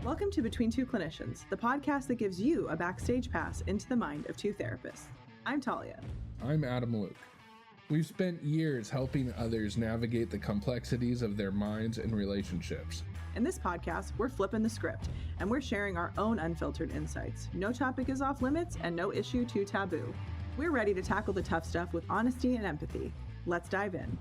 Welcome to Between Two Clinicians, the podcast that gives you a backstage pass into the mind of two therapists. I'm Talia. I'm Adam Luke. We've spent years helping others navigate the complexities of their minds and relationships. In this podcast, we're flipping the script, and we're sharing our own unfiltered insights. No topic is off limits, and no issue too taboo. We're ready to tackle the tough stuff with honesty and empathy. Let's dive in.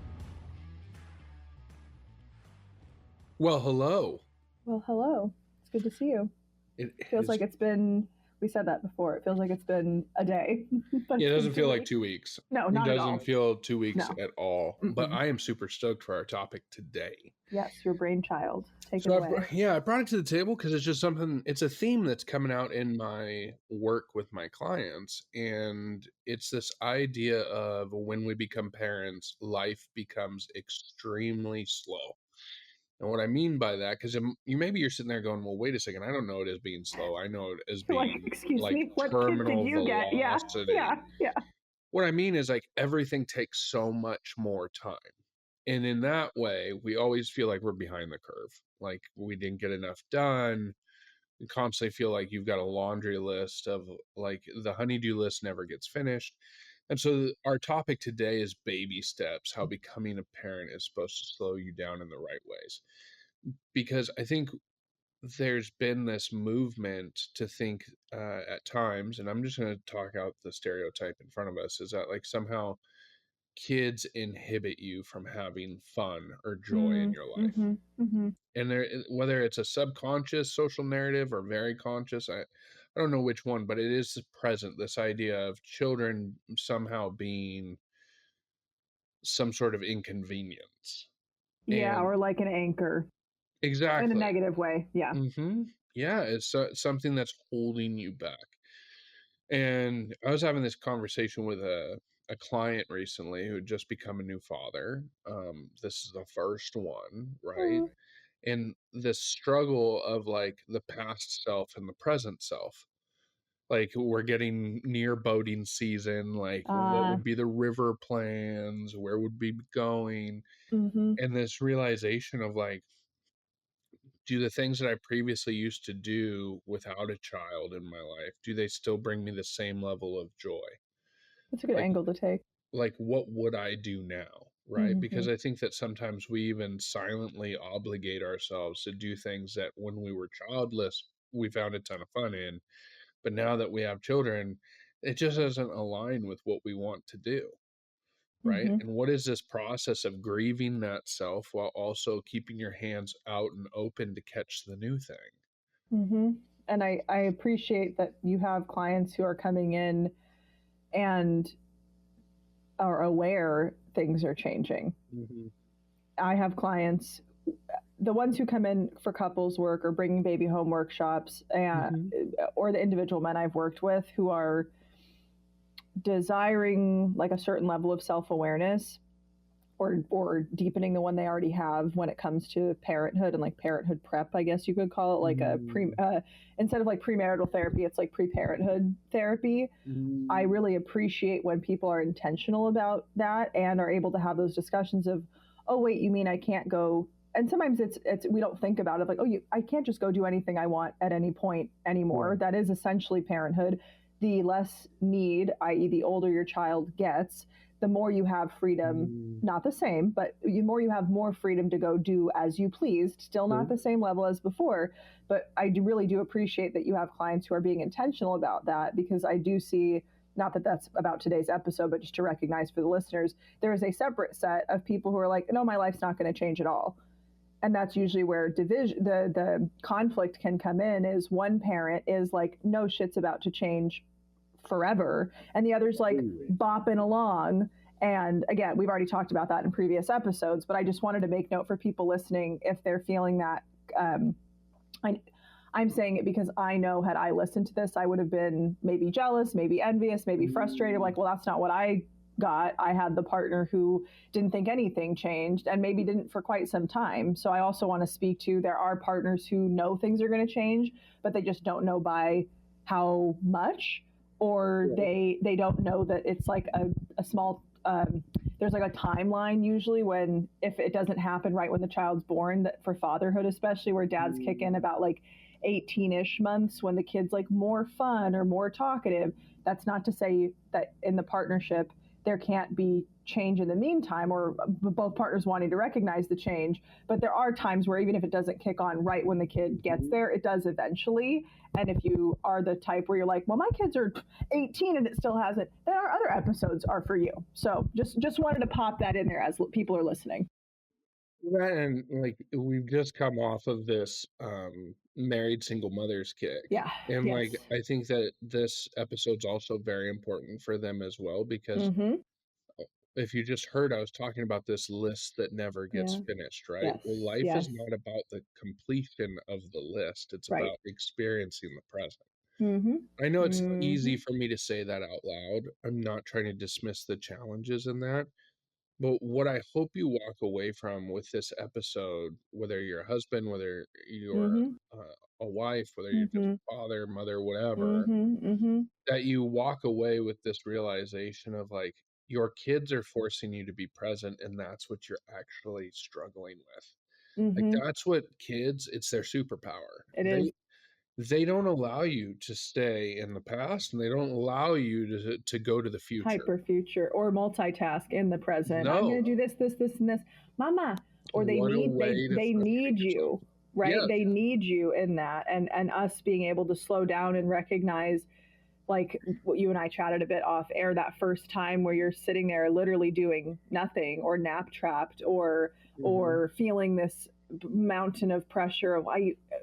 Well, hello. Well, hello. It's good to see you. It feels like it's been, we said that before, it feels like it's been a day. But it doesn't feel like 2 weeks. No, not at all. It doesn't feel 2 weeks at all. Mm-mm. But I am super stoked for our topic today. Yes, your brainchild. Take it away. I brought it to the table because it's just something, it's a theme that's coming out in my work with my clients. And it's this idea of when we become parents, life becomes extremely slow. And what I mean by that, because you're sitting there going, well, wait a second, I don't know it as being slow. I know it as being what terminal kid did you velocity. Get? Yeah. What I mean is everything takes so much more time. And in that way, we always feel like we're behind the curve. Like we didn't get enough done. You constantly feel like you've got a laundry list of like the honey-do list never gets finished. And so our topic today is baby steps, how becoming a parent is supposed to slow you down in the right ways. Because I think there's been this movement to think at times, and I'm just going to talk out the stereotype in front of us, is that like somehow kids inhibit you from having fun or joy in your life. Mm-hmm, mm-hmm. And whether it's a subconscious social narrative or very conscious, I don't know which one, but it is present, this idea of children somehow being some sort of inconvenience. Yeah, or like an anchor. Exactly. In a negative way, yeah. Mm-hmm. Yeah, it's something that's holding you back. And I was having this conversation with a client recently who had just become a new father. This is the first one, right? Mm. And the struggle of like the past self and the present self. Like we're getting near boating season, like what would be the river plans, where would we be going? Mm-hmm. And this realization of like, do the things that I previously used to do without a child in my life, do they still bring me the same level of joy? That's a good angle to take. Like, what would I do now? Right? Mm-hmm. Because I think that sometimes we even silently obligate ourselves to do things that when we were childless, we found a ton of fun in. But now that we have children, it just doesn't align with what we want to do. Right? Mm-hmm. And what is this process of grieving that self while also keeping your hands out and open to catch the new thing? Mm-hmm. And I appreciate that you have clients who are coming in and are aware things are changing. Mm-hmm. I have clients, the ones who come in for couples work or bringing baby home workshops, and or the individual men I've worked with who are desiring like a certain level of self-awareness or deepening the one they already have when it comes to parenthood and like parenthood prep, I guess you could call it, like a instead of like premarital therapy, it's like pre-parenthood therapy. I really appreciate when people are intentional about that and are able to have those discussions of, oh wait, you mean I can't go? And sometimes it's we don't think about it like, oh, I can't just go do anything I want at any point anymore. That is essentially parenthood. The less need, i.e. the older your child gets, the more you have freedom, not the same, but the more you have more freedom to go do as you pleased, still not the same level as before. But I really do appreciate that you have clients who are being intentional about that, because I do see, not that that's about today's episode, but just to recognize for the listeners, there is a separate set of people who are like, no, my life's not going to change at all. And that's usually where the conflict can come in, is one parent is like, no, shit's about to change forever. And the other's like bopping along. And again, we've already talked about that in previous episodes, but I just wanted to make note for people listening, if they're feeling that, I'm saying it because I know had I listened to this, I would have been maybe jealous, maybe envious, maybe frustrated. Like, well, that's not what I got. I had the partner who didn't think anything changed and maybe didn't for quite some time. So I also want to speak to, there are partners who know things are going to change, but they just don't know by how much, or they don't know that it's like a small, there's like a timeline usually when, if it doesn't happen right when the child's born, that for fatherhood especially, where dads kick in about like 18-ish months when the kid's like more fun or more talkative. That's not to say that in the partnership there can't be change in the meantime, or both partners wanting to recognize the change. But there are times where even if it doesn't kick on right when the kid gets there, it does eventually. And if you are the type where you're like, well, my kids are 18 and it still hasn't, then our other episodes are for you. So just wanted to pop that in there as people are listening. And like, we've just come off of this married single mothers kick. Yeah. And yes. like, I think that this episode's also very important for them as well, because if you just heard, I was talking about this list that never gets finished, right? Yes. Well, life is not about the completion of the list. It's Right. about experiencing the present. I know it's easy for me to say that out loud. I'm not trying to dismiss the challenges in that. But what I hope you walk away from with this episode, whether you're a husband, whether you're a wife, whether you're just a father, mother, whatever, that you walk away with this realization of like, your kids are forcing you to be present, and that's what you're actually struggling with. Like, that's what kids, it's their superpower. It is. They don't allow you to stay in the past, and they don't allow you to go to the future. Hyper future or multitask in the present. No. I'm going to do this, and this. Mama. Or they need you, right? Yes. They need you in that. And us being able to slow down and recognize, like what you and I chatted a bit off air, that first time where you're sitting there literally doing nothing, or nap trapped, or feeling this mountain of pressure of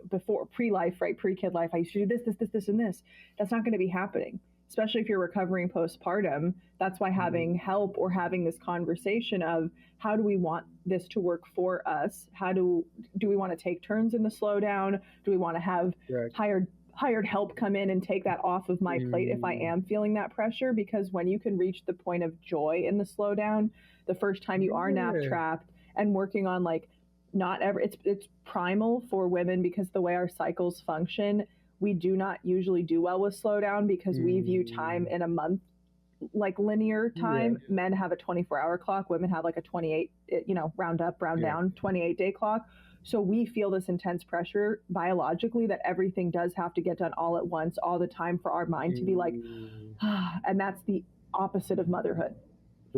before pre-life, right? Pre-kid life, I used to do this, and this. That's not going to be happening, especially if you're recovering postpartum. That's why having help or having this conversation of how do we want this to work for us? How do we want to take turns in the slowdown? Do we want to have hired help come in and take that off of my plate if I am feeling that pressure? Because when you can reach the point of joy in the slowdown, the first time you are nap trapped and working on like, not ever, it's primal for women, because the way our cycles function, we do not usually do well with slowdown, because we view time in a month like linear time. Men have a 24-hour clock, women have like a 28, round up, round down, 28-day clock. So we feel this intense pressure biologically that everything does have to get done all at once, all the time, for our mind to be like, and that's the opposite of motherhood.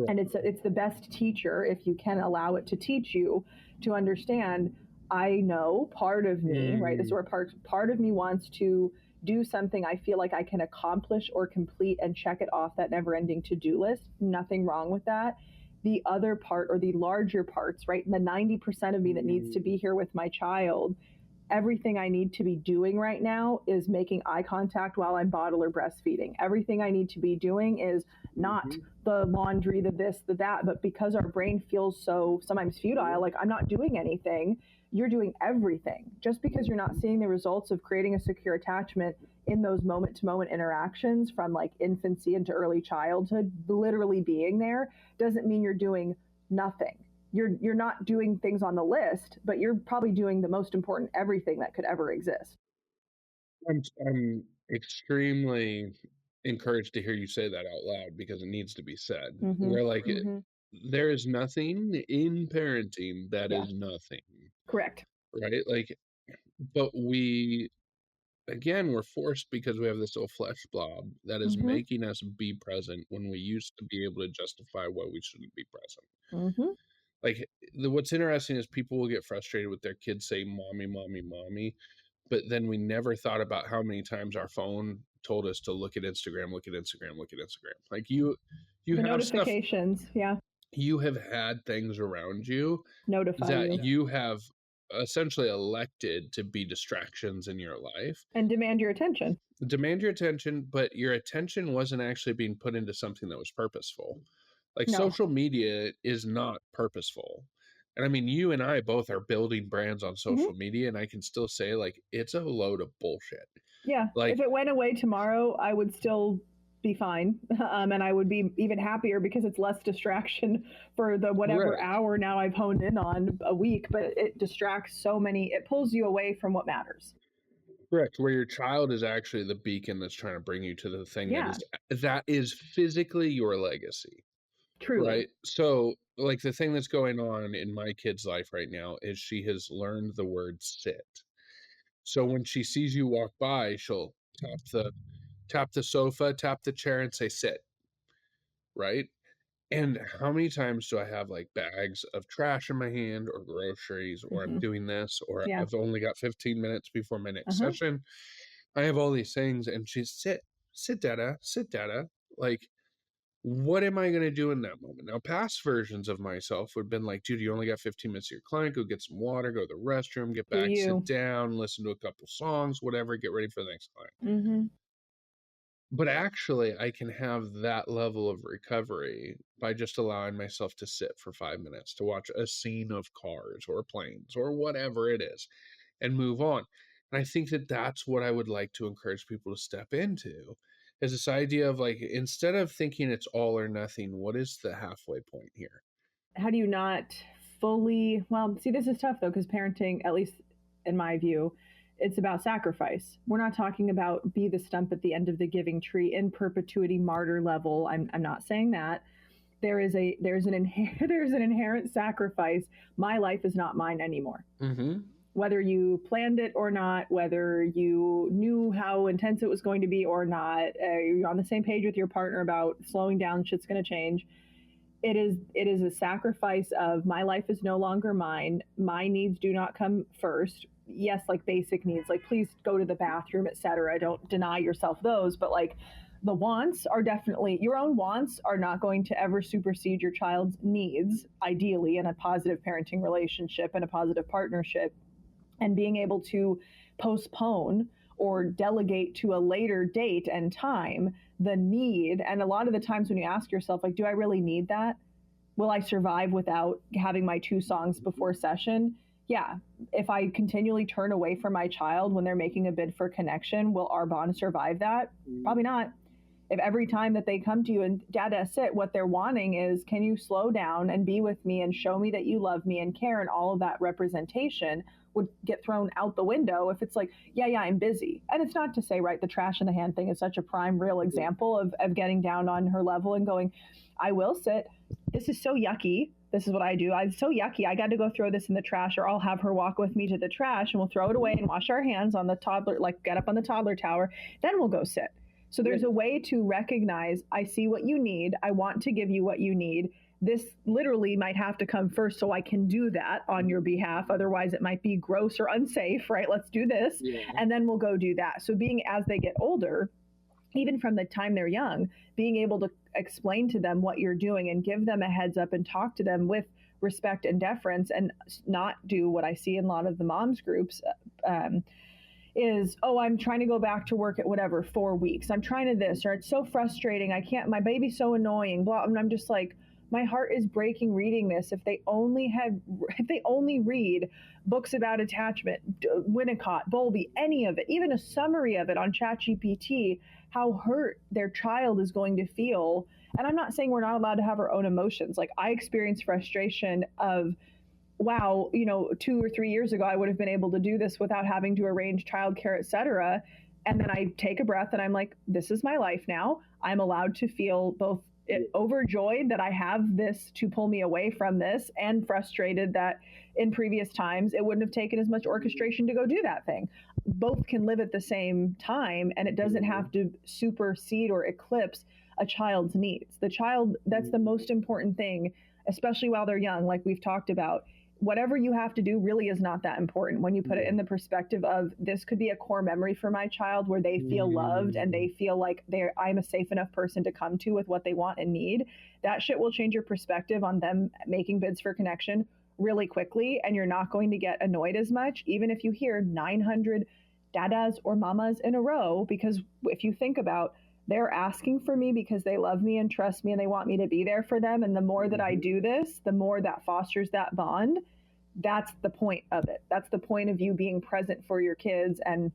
And it's the best teacher if you can allow it to teach you to understand, I know part of me, right? This is where part of me wants to do something I feel like I can accomplish or complete and check it off that never-ending to-do list. Nothing wrong with that. The other part, or the larger parts, right? The 90% of me that needs to be here with my child, everything I need to be doing right now is making eye contact while I'm bottle or breastfeeding. Everything I need to be doing is not the laundry, the this, the that, but because our brain feels so sometimes futile, like I'm not doing anything, you're doing everything. Just because you're not seeing the results of creating a secure attachment in those moment-to-moment interactions from like infancy into early childhood, literally being there, doesn't mean you're doing nothing. You're not doing things on the list, but you're probably doing the most important everything that could ever exist. I'm extremely encouraged to hear you say that out loud, because it needs to be said. Where like there is nothing in parenting that is nothing. Correct. Right? Like, but we're forced, because we have this little flesh blob that is making us be present when we used to be able to justify why we shouldn't be present. Like, what's interesting is people will get frustrated with their kids say, mommy, mommy, mommy. But then we never thought about how many times our phone told us to look at Instagram, look at Instagram, look at Instagram. Like you the have notifications, stuff, you have had things around you notify you have essentially elected to be distractions in your life. And demand your attention. But your attention wasn't actually being put into something that was purposeful. Like social media is not purposeful. And I mean, you and I both are building brands on social media, and I can still say like, it's a load of bullshit. Yeah. Like, if it went away tomorrow, I would still be fine. And I would be even happier because it's less distraction for the whatever hour now I've honed in on a week, but it distracts it pulls you away from what matters. Correct. Where your child is actually the beacon that's trying to bring you to the thing that is physically your legacy. Truly. Right. So like the thing that's going on in my kid's life right now is she has learned the word sit. So when she sees you walk by, she'll tap the sofa, tap the chair, and say, sit, right? And how many times do I have like bags of trash in my hand or groceries, or I'm doing this, or Yeah. I've only got 15 minutes before my next Uh-huh. session. I have all these things, and she's sit, dada, sit, dada. Like, what am I going to do in that moment? Now, past versions of myself would have been like, dude, you only got 15 minutes to your client, go get some water, go to the restroom, get Do back, you. sit down, listen to a couple songs, whatever, get ready for the next client. Mm-hmm. But actually, I can have that level of recovery by just allowing myself to sit for 5 minutes, to watch a scene of cars or planes or whatever it is, and move on. And I think that that's what I would like to encourage people to step into, is this idea of like, instead of thinking it's all or nothing, what is the halfway point here? How do you not fully, well, see, this is tough though, because parenting, at least in my view, it's about sacrifice. We're not talking about be the stump at the end of the giving tree in perpetuity martyr level. I'm not saying that. There's an inherent sacrifice. My life is not mine anymore. Mm-hmm. Whether you planned it or not, whether you knew how intense it was going to be or not, you're on the same page with your partner about slowing down, shit's going to change. It is a sacrifice of my life is no longer mine. My needs do not come first. Yes, like basic needs, like please go to the bathroom, etc. Don't deny yourself those, but like the wants are definitely, your own wants are not going to ever supersede your child's needs, ideally in a positive parenting relationship and a positive partnership. And being able to postpone or delegate to a later date and time the need. And a lot of the times when you ask yourself, like, do I really need that? Will I survive without having my 2 songs before session? Yeah. If I continually turn away from my child when they're making a bid for connection, will our bond survive that? Probably not. If every time that they come to you and dada sit, what they're wanting is, can you slow down and be with me and show me that you love me and care, and all of that representation would get thrown out the window if it's like, yeah, I'm busy. And it's not to say, right, the trash in the hand thing is such a prime real example of getting down on her level and going, I will sit. This is so yucky. This is what I do. I'm so yucky. I got to go throw this in the trash, or I'll have her walk with me to the trash and we'll throw it away and wash our hands on the toddler, like get up on the toddler tower. Then we'll go sit. So there's a way to recognize, I see what you need. I want to give you what you need. This literally might have to come first so I can do that on your behalf. Otherwise, it might be gross or unsafe, right? Let's do this. Yeah. And then we'll go do that. So being, as they get older, even from the time they're young, being able to explain to them what you're doing and give them a heads up and talk to them with respect and deference, and not do what I see in a lot of the moms groups, is, oh, I'm trying to go back to work at whatever, 4 weeks. I'm trying to this, or it's so frustrating. I can't, my baby's so annoying, blah. And I'm just like, my heart is breaking reading this. If they only read books about attachment, Winnicott, Bowlby, any of it, even a summary of it on ChatGPT, how hurt their child is going to feel. And I'm not saying we're not allowed to have our own emotions. Like, I experience frustration of, wow, 2 or 3 years ago, I would have been able to do this without having to arrange childcare, etc. And then I take a breath and I'm like, this is my life now. I'm allowed to feel both overjoyed that I have this to pull me away from this, and frustrated that in previous times it wouldn't have taken as much orchestration to go do that thing. Both can live at the same time, and it doesn't have to supersede or eclipse a child's needs. The child, that's the most important thing, especially while they're young, like we've talked about. Whatever you have to do really is not that important when you put it in the perspective of, this could be a core memory for my child where they feel loved and they feel like I'm a safe enough person to come to with what they want and need. That shit will change your perspective on them making bids for connection really quickly, and you're not going to get annoyed as much, even if you hear 900 dadas or mamas in a row, because if you think about, they're asking for me because they love me and trust me and they want me to be there for them. And the more that I do this, the more that fosters that bond. That's the point of it. That's the point of you being present for your kids and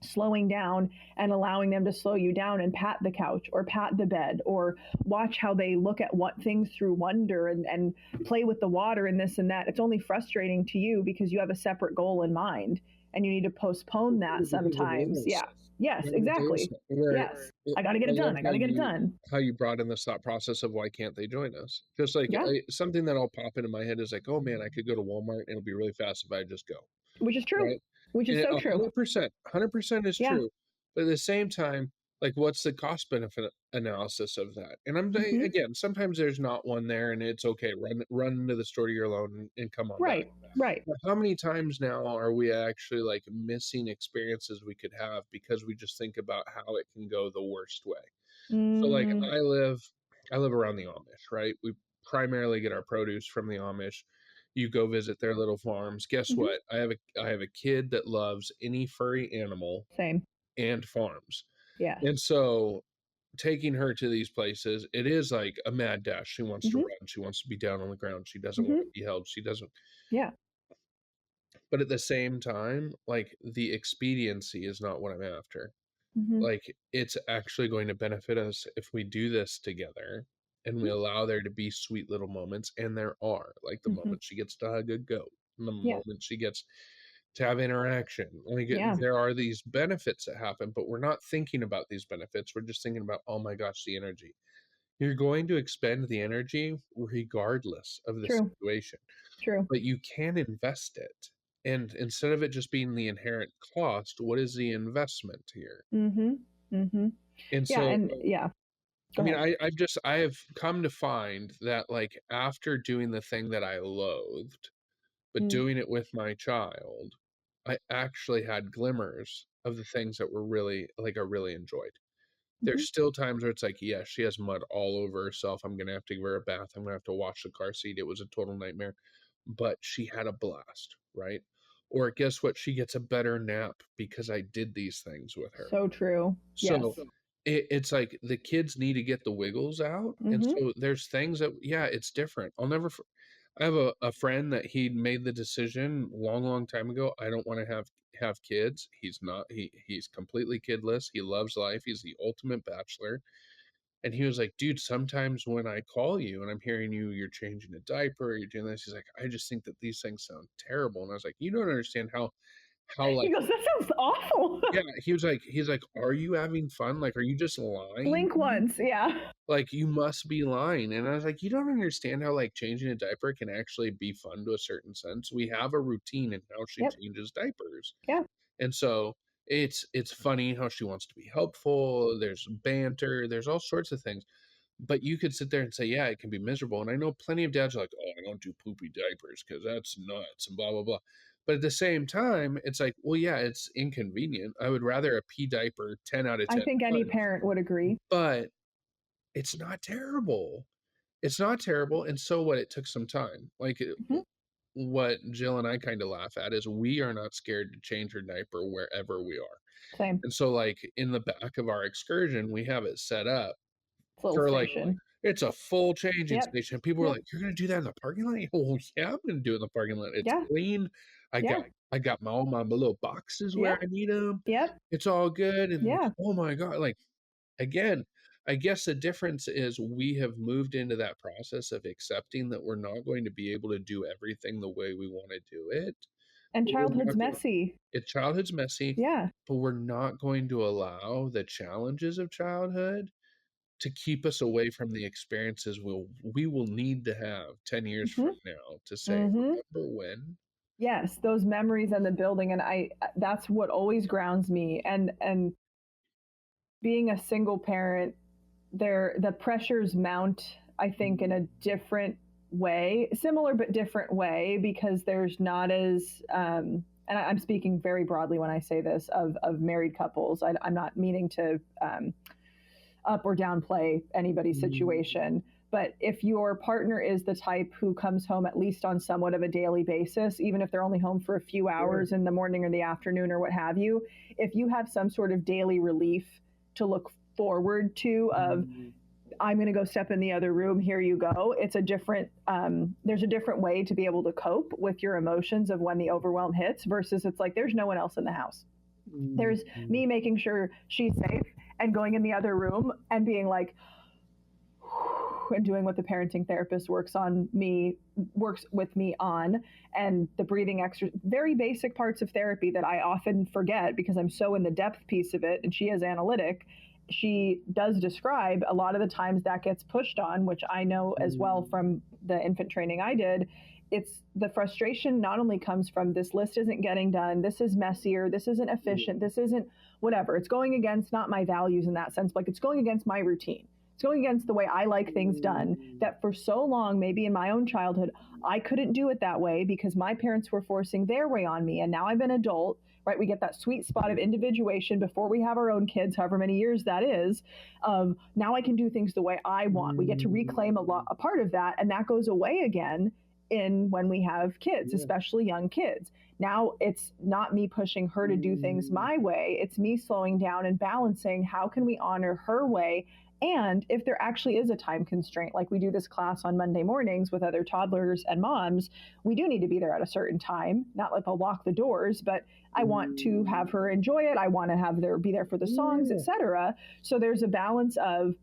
slowing down and allowing them to slow you down and pat the couch or pat the bed or watch how they look at what things through wonder and play with the water and this and that. It's only frustrating to you because you have a separate goal in mind and you need to postpone that sometimes. Yeah. Yes, exactly. Yes. I got to get it done. I got to get it done. How you brought in this thought process of why can't they join us? Just like something that'll pop into my head is like, oh man, I could go to Walmart and it'll be really fast if I just go. Which is true. Right? which is so true. 100% is Yeah. true. But at the same time, like, what's the cost benefit analysis of that? And Mhm. again, sometimes there's not one there, and it's okay. Run to the store to your loan and come on back. Right. Right. But how many times now are we actually like missing experiences we could have because we just think about how it can go the worst way? So like Mm, I live around the Amish, right? We primarily get our produce from the Amish. You go visit their little farms. Guess mhm. what? I have a kid that loves any furry animal Same. and farms. Yes. And so taking her to these places, it is like a mad dash. She wants to Mhm. run. She wants to be down on the ground. She doesn't want Mhm. to be held. She doesn't. Yeah. But at the same time, like the expediency is not what I'm after. Mhm. Like it's actually going to benefit us if we do this together and we Mhm. allow there to be sweet little moments. And there are, like the Mhm. moment she gets to hug a goat, and the Yeah. moment she gets to have interaction. Like Yeah. there are these benefits that happen, but we're not thinking about these benefits. We're just thinking about, oh my gosh, the energy. You're going to expend the energy regardless of the True. situation, True. but you can invest it. And instead of it just being the inherent cost, what is the investment here? Mhm. Mhm. And Yeah. so, And yeah. I Go mean, ahead. I have come to find that like after doing the thing that I loathed, but Mm. doing it with my child, I actually had glimmers of the things that were really like I really enjoyed. Mhm. There's still times where it's like, yeah, she has mud all over herself. I'm gonna have to give her a bath. I'm gonna have to wash the car seat. It was a total nightmare. But she had a blast, right? Or guess what? She gets a better nap because I did these things with her. So true. Yes. So it's like the kids need to get the wiggles out. And Mhm. so there's things that, yeah, it's different. I have a friend that he made the decision long, long time ago. I don't want to have kids. He's completely kidless. He loves life. He's the ultimate bachelor. And he was like, dude, sometimes when I call you and I'm hearing you're changing a diaper, you're doing this, he's like, I just think that these things sound terrible. And I was like, you don't understand how He like goes, that sounds awful. yeah, he's like, are you having fun? Like, are you just lying Blink to me? once. Yeah. Like, you must be lying. And I was like, you don't understand how like changing a diaper can actually be fun to a certain sense. We have a routine in how she Yep. changes diapers. Yeah. And so it's funny how she wants to be helpful. There's banter, there's all sorts of things. But you could sit there and say, yeah, it can be miserable. And I know plenty of dads are like, oh, I don't do poopy diapers because that's nuts and blah, blah, blah. But at the same time, it's like, well, yeah, it's inconvenient. I would rather a pee diaper 10 out of I 10 think any times, parent would agree. but it's not terrible. It's not terrible. And so what? It took some time. Mhm. What Jill and I kind of laugh at is we are not scared to change her diaper wherever we are. Same. And so, like, in the back of our excursion, we have it set up It's a little for like station. it's a full changing Yep. station. People were Yep. like, "You're gonna do that in the parking lot?" Oh yeah, I'm gonna do it in the parking lot. It's Yeah. clean. I got Yeah. all my little boxes where Yep. I need them. Yep. It's all good. And like, Yeah. oh my god, like again, I guess the difference is we have moved into that process of accepting that we're not going to be able to do everything the way we want to do it. And But we're childhood's not going, messy. childhood's messy, Yeah. but we're not going to allow the challenges of childhood to keep us away from the experiences we will need to have 10 years Mhm. from now to say, Mhm. remember when? Yes, those memories and the building, and I that's what always grounds me. And being a single parent, the pressures mount, I think, in a different way, similar but different way, because there's not as and I'm speaking very broadly when I say this of married couples. I'm not meaning to up or downplay anybody's situation. But if your partner is the type who comes home at least on somewhat of a daily basis, even if they're only home for a few hours in the morning or the afternoon or what have you, if you have some sort of daily relief to look forward to of I'm going to go step in the other room, here you go, it's a different there's a different way to be able to cope with your emotions of when the overwhelm hits versus it's like there's no one else in the house. There's me making sure she's safe and going in the other room and being like and doing what the parenting therapist works with me on, and the breathing extra very basic parts of therapy that I often forget because I'm so in the depth piece of it, and she is analytic. She does describe a lot of the times that gets pushed on, which I know as well from the infant training I did, it's the frustration not only comes from this list isn't getting done, this is messier, this isn't efficient, this isn't whatever. It's going against not my values in that sense, like it's going against my routine. It's going against the way I like things done, that for so long, maybe in my own childhood, I couldn't do it that way because my parents were forcing their way on me. And now I'm an adult, right? We get that sweet spot of individuation before we have our own kids, however many years that is. Now I can do things the way I want. We get to reclaim a part of that, and that goes away again in when we have kids, especially young kids. Now it's not me pushing her to do things my way. It's me slowing down and balancing how can we honor her way. And if there actually is a time constraint, like we do this class on Monday mornings with other toddlers and moms, we do need to be there at a certain time. Not like I'll lock the doors, but I want to have her enjoy it. I want to have her be there for the songs, etc. So there's a balance of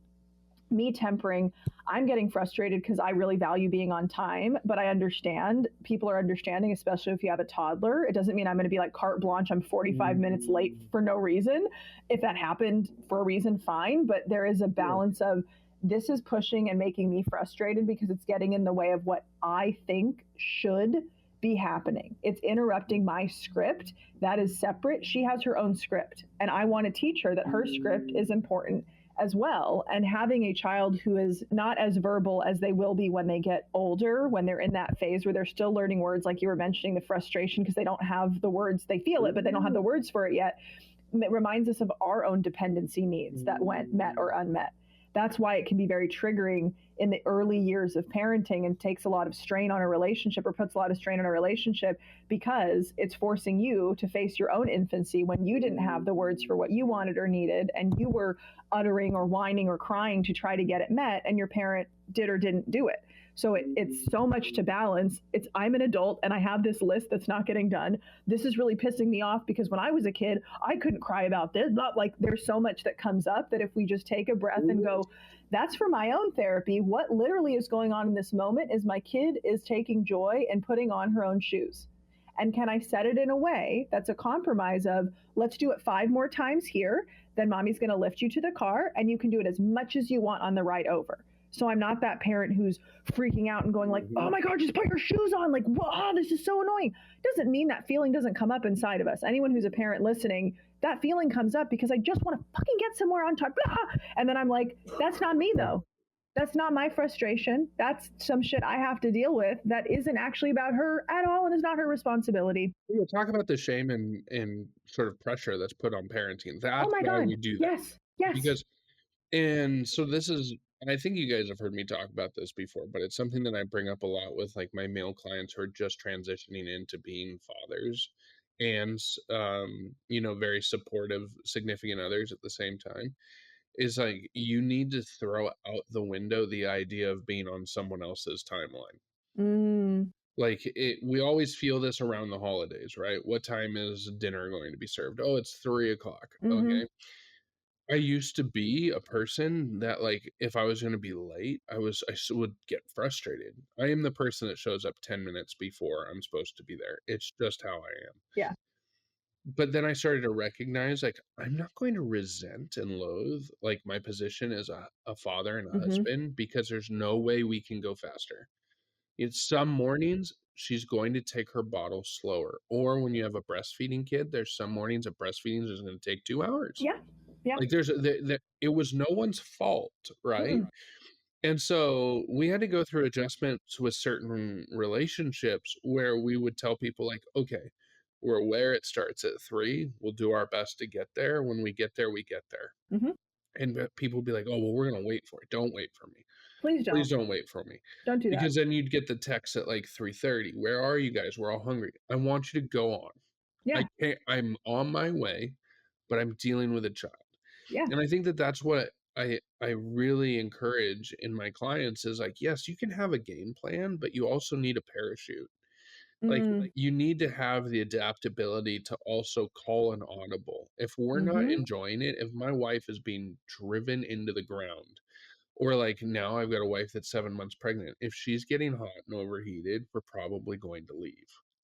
me tempering. I'm getting frustrated because I really value being on time, but I understand people are understanding, especially if you have a toddler. It doesn't mean I'm going to be like carte blanche. I'm 45 minutes late for no reason. If that happened for a reason, fine. But there is a balance of this is pushing and making me frustrated because it's getting in the way of what I think should be happening. It's interrupting my script. That is separate. She has her own script, and I want to teach her that her script is important as well. And having a child who is not as verbal as they will be when they get older, when they're in that phase where they're still learning words, like you were mentioning, the frustration because they don't have the words, they feel it, but they don't have the words for it yet. It reminds us of our own dependency needs that went met or unmet. That's why it can be very triggering in the early years of parenting and takes a lot of strain on a relationship or puts a lot of strain on a relationship because it's forcing you to face your own infancy when you didn't have the words for what you wanted or needed and you were uttering or whining or crying to try to get it met and your parent did or didn't do it. So it's so much to balance. It's I'm an adult and I have this list that's not getting done. This is really pissing me off because when I was a kid, I couldn't cry about this. Not like there's so much that comes up that if we just take a breath and go, that's for my own therapy. What literally is going on in this moment is my kid is taking joy in putting on her own shoes. And can I set it in a way that's a compromise of let's do it 5 more times here, then mommy's going to lift you to the car and you can do it as much as you want on the ride over. So I'm not that parent who's freaking out and going like, oh my God, just put your shoes on. Like, wow, this is so annoying. Doesn't mean that feeling doesn't come up inside of us. Anyone who's a parent listening, that feeling comes up because I just want to fucking get somewhere on time. And then I'm like, that's not me though. That's not my frustration. That's some shit I have to deal with that isn't actually about her at all and is not her responsibility. We'll talk about the shame and sort of pressure that's put on parenting. That's Oh my why God. we do that. Yes. Because, and so this is, and I think you guys have heard me talk about this before, but it's something that I bring up a lot with like my male clients who are just transitioning into being fathers and, very supportive significant others at the same time. Is like you need to throw out the window the idea of being on someone else's timeline. Like we always feel this around the holidays, right? What time is dinner going to be served? Oh, it's 3 o'clock. Okay. I used to be a person that like if I was going to be late, I would get frustrated. I am the person that shows up 10 minutes before I'm supposed to be there. It's just how I am. Yeah. But then I started to recognize like I'm not going to resent and loathe like my position as a father and a husband because there's no way we can go faster. It's some mornings she's going to take her bottle slower. Or when you have a breastfeeding kid, there's some mornings that breastfeeding is going to take 2 hours. Yeah. Like it was no one's fault, right? And so we had to go through adjustments with certain relationships where we would tell people like, okay, we're aware it starts at 3. We'll do our best to get there. When we get there, we get there. And people would be like, oh, well, we're going to wait for it. Don't wait for me. Please don't. Please don't wait for me. Don't do that. Because then you'd get the text at like 3:30. Where are you guys? We're all hungry. I want you to go on. Yeah. I'm on my way, but I'm dealing with a child. Yeah. And I think that that's what I really encourage in my clients is like, yes, you can have a game plan, but you also need a parachute. Like you need to have the adaptability to also call an audible. If we're not enjoying it, if my wife is being driven into the ground, or like now I've got a wife that's 7 months pregnant, if she's getting hot and overheated, we're probably going to leave.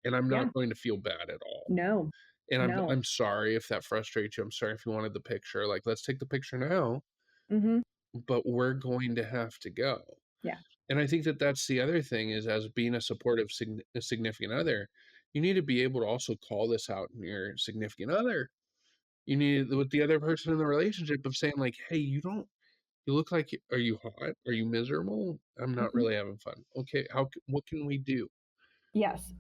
And I'm not going to feel bad at all. No. And I'm sorry if that frustrates you. I'm sorry if you wanted the picture. Like, let's take the picture now. But we're going to have to go. Yeah. And I think that that's the other thing is, as being a supportive significant other, you need to be able to also call this out in your significant other. You need with the other person in the relationship of saying like, "Hey, you look like are you hot? Are you miserable? I'm not Mhm. really having fun. Okay, what can we do?" Yes,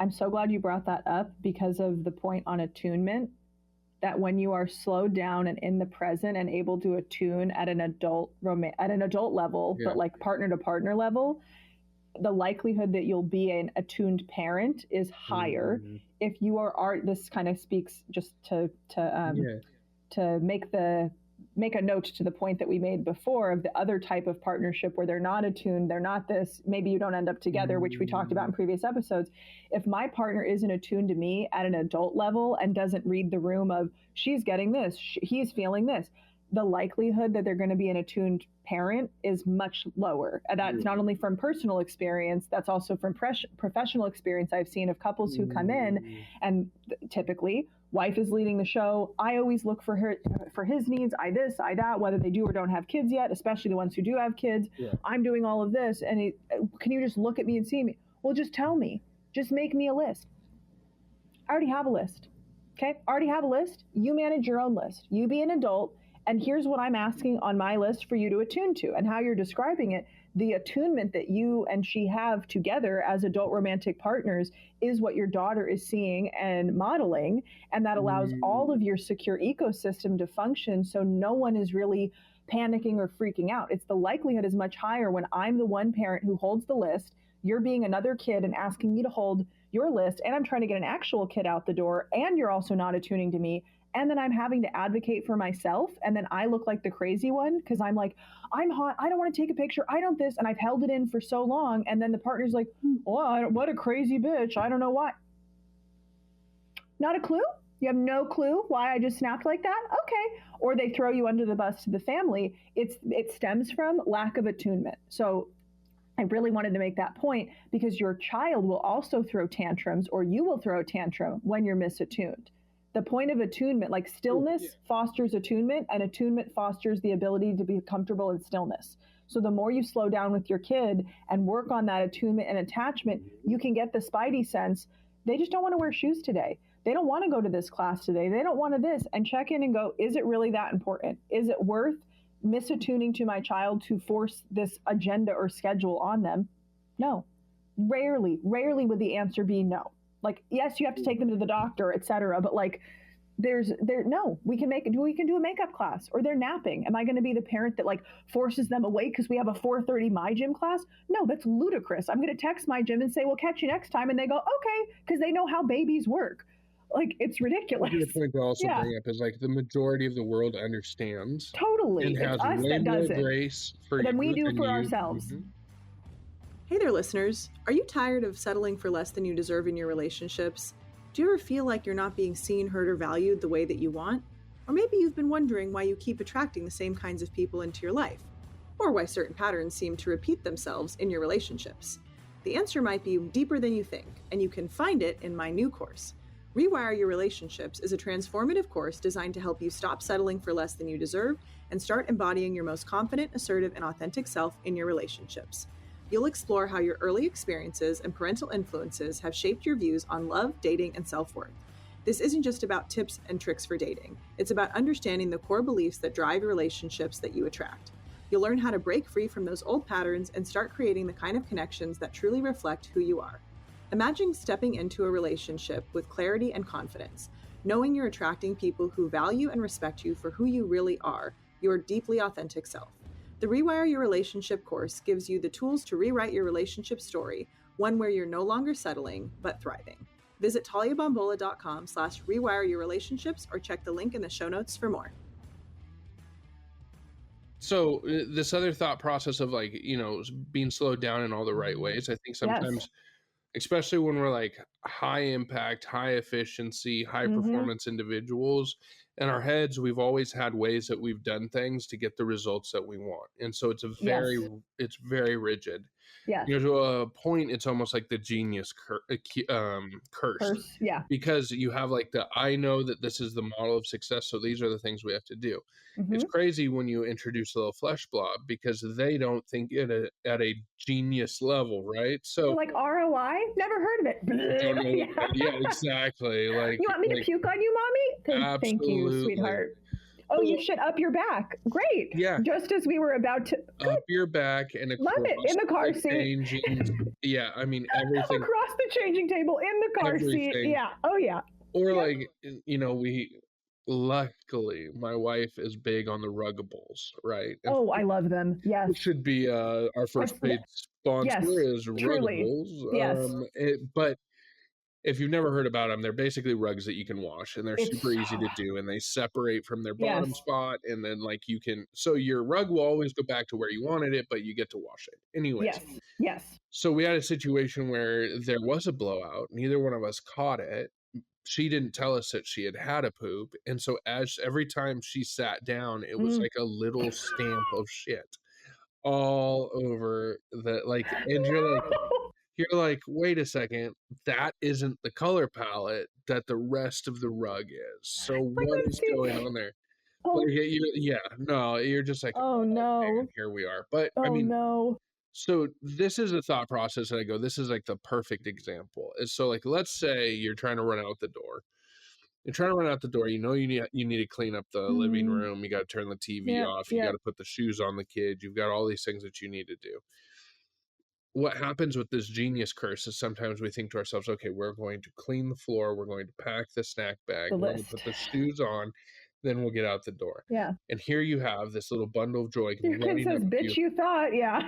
I'm so glad you brought that up because of the point on attunement, that when you are slowed down and in the present and able to attune at an adult level, Yeah. but like partner to partner level, the likelihood that you'll be an attuned parent is higher. Mhm. If you are this kind of speaks just Yeah. to make a note to the point that we made before of the other type of partnership where they're not attuned, they're not this, maybe you don't end up together, which we talked about in previous episodes. If my partner isn't attuned to me at an adult level and doesn't read the room of she's getting this, he's feeling this, the likelihood that they're going to be an attuned parent is much lower. And that's not only from personal experience, that's also from professional experience I've seen of couples who come in, and typically wife is leading the show. I always look for his needs. I this, I that, whether they do or don't have kids yet, especially the ones who do have kids. Yeah. I'm doing all of this. And can you just look at me and see me? Well, just tell me. Just make me a list. I already have a list. Okay? I already have a list. You manage your own list. You be an adult. And here's what I'm asking on my list for you to attune to. And how you're describing it, the attunement that you and she have together as adult romantic partners is what your daughter is seeing and modeling. And that allows all of your secure ecosystem to function so no one is really panicking or freaking out. It's the likelihood is much higher when I'm the one parent who holds the list, you're being another kid and asking me to hold your list, and I'm trying to get an actual kid out the door, and you're also not attuning to me. And then I'm having to advocate for myself, and then I look like the crazy one because I'm like, I'm hot, I don't want to take a picture, I don't this, and I've held it in for so long, and then the partner's like, well, what a crazy bitch, I don't know why. Not a clue? You have no clue why I just snapped like that? Okay. Or they throw you under the bus to the family. It stems from lack of attunement. So I really wanted to make that point because your child will also throw tantrums, or you will throw a tantrum when you're misattuned. The point of attunement, like stillness fosters attunement, and attunement fosters the ability to be comfortable in stillness. So the more you slow down with your kid and work on that attunement and attachment, you can get the spidey sense. They just don't want to wear shoes today. They don't want to go to this class today. They don't want to this. And check in and go, is it really that important? Is it worth misattuning to my child to force this agenda or schedule on them? No. Rarely would the answer be no. Like, yes, you have to take them to the doctor, etc. But like, no, we can do a makeup class, or they're napping. Am I going to be the parent that like forces them awake because we have a 4:30 my gym class? No, that's ludicrous. I'm going to text my gym and say, we'll catch you next time. And they go, okay, because they know how babies work. Like, it's ridiculous. A good point to also bring up is like the majority of the world understands. Totally. And has us way that more does it grace for than we you do than for you. ourselves. Hey there, listeners. Are you tired of settling for less than you deserve in your relationships? Do you ever feel like you're not being seen, heard, or valued the way that you want? Or maybe you've been wondering why you keep attracting the same kinds of people into your life, or why certain patterns seem to repeat themselves in your relationships. The answer might be deeper than you think, and you can find it in my new course. Rewire Your Relationships is a transformative course designed to help you stop settling for less than you deserve and start embodying your most confident, assertive, and authentic self in your relationships. You'll explore how your early experiences and parental influences have shaped your views on love, dating, and self-worth. This isn't just about tips and tricks for dating. It's about understanding the core beliefs that drive your relationships that you attract. You'll learn how to break free from those old patterns and start creating the kind of connections that truly reflect who you are. Imagine stepping into a relationship with clarity and confidence, knowing you're attracting people who value and respect you for who you really are, your deeply authentic self. The Rewire Your Relationship course gives you the tools to rewrite your relationship story, one where you're no longer settling, but thriving. Visit taliabombola.com/rewireyourrelationships or check the link in the show notes for more. So this other thought process of like, being slowed down in all the right ways, I think sometimes, especially when we're like high impact, high efficiency, high performance individuals, in our heads, we've always had ways that we've done things to get the results that we want. And so it's very rigid. Yes. You know, to a point, it's almost like the genius curse. Yeah. Because you have like I know that this is the model of success, so these are the things we have to do. It's crazy when you introduce a little flesh blob because they don't think it at a genius level, right? So like ROI, never heard of it. Don't know yeah, exactly. Like, you want me to puke on you, mommy? Absolutely. Thank you, sweetheart. Oh, you should up your back. Great. Yeah. Just as we were about to up your back and love it in the car seat. Yeah, I mean everything across the changing table in the car seat. Yeah. Oh yeah. Or like, you know, luckily my wife is big on the Ruggables, right? And I love them. Yes. It should be our first paid sponsor is Ruggables. Yes. But if you've never heard about them, they're basically rugs that you can wash, and they're super easy to do, and they separate from their bottom spot, and then like so your rug will always go back to where you wanted it, but you get to wash it. Anyways. Yes. So we had a situation where there was a blowout. Neither one of us caught it. She didn't tell us that she had a poop, and so every time she sat down, it was like a little stamp of shit all over and you're like, wait a second, that isn't the color palette that the rest of the rug is. So what is going on there? You're just like, oh no, man, here we are. But I mean, so this is a thought process that I go, this is like the perfect example. So like, let's say you're trying to run out the door. You're trying to run out the door. You know, you need to clean up the living room. You got to turn the TV off. You got to put the shoes on the kids. You've got all these things that you need to do. What happens with this genius curse is sometimes we think to ourselves, okay, we're going to clean the floor. We're going to pack the snack bag. We're going to put the shoes on. Then we'll get out the door. Yeah. And here you have this little bundle of joy. Your kid says, bitch, you thought. Yeah.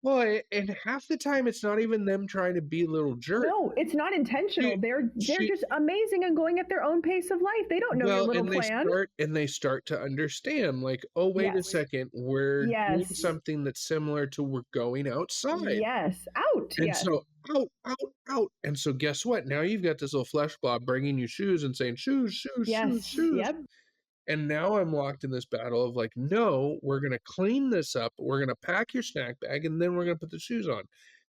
Well, and half the time it's not even them trying to be little jerks. No, it's not intentional. They're just amazing and going at their own pace of life. They don't know your little plan. They start to understand, like, oh, wait a second, we're doing something that's similar to we're going outside. Yes, out. And so out. And so guess what? Now you've got this little flesh blob bringing you shoes and saying shoes. Yep. And now I'm locked in this battle of like, no, we're going to clean this up. We're going to pack your snack bag and then we're going to put the shoes on.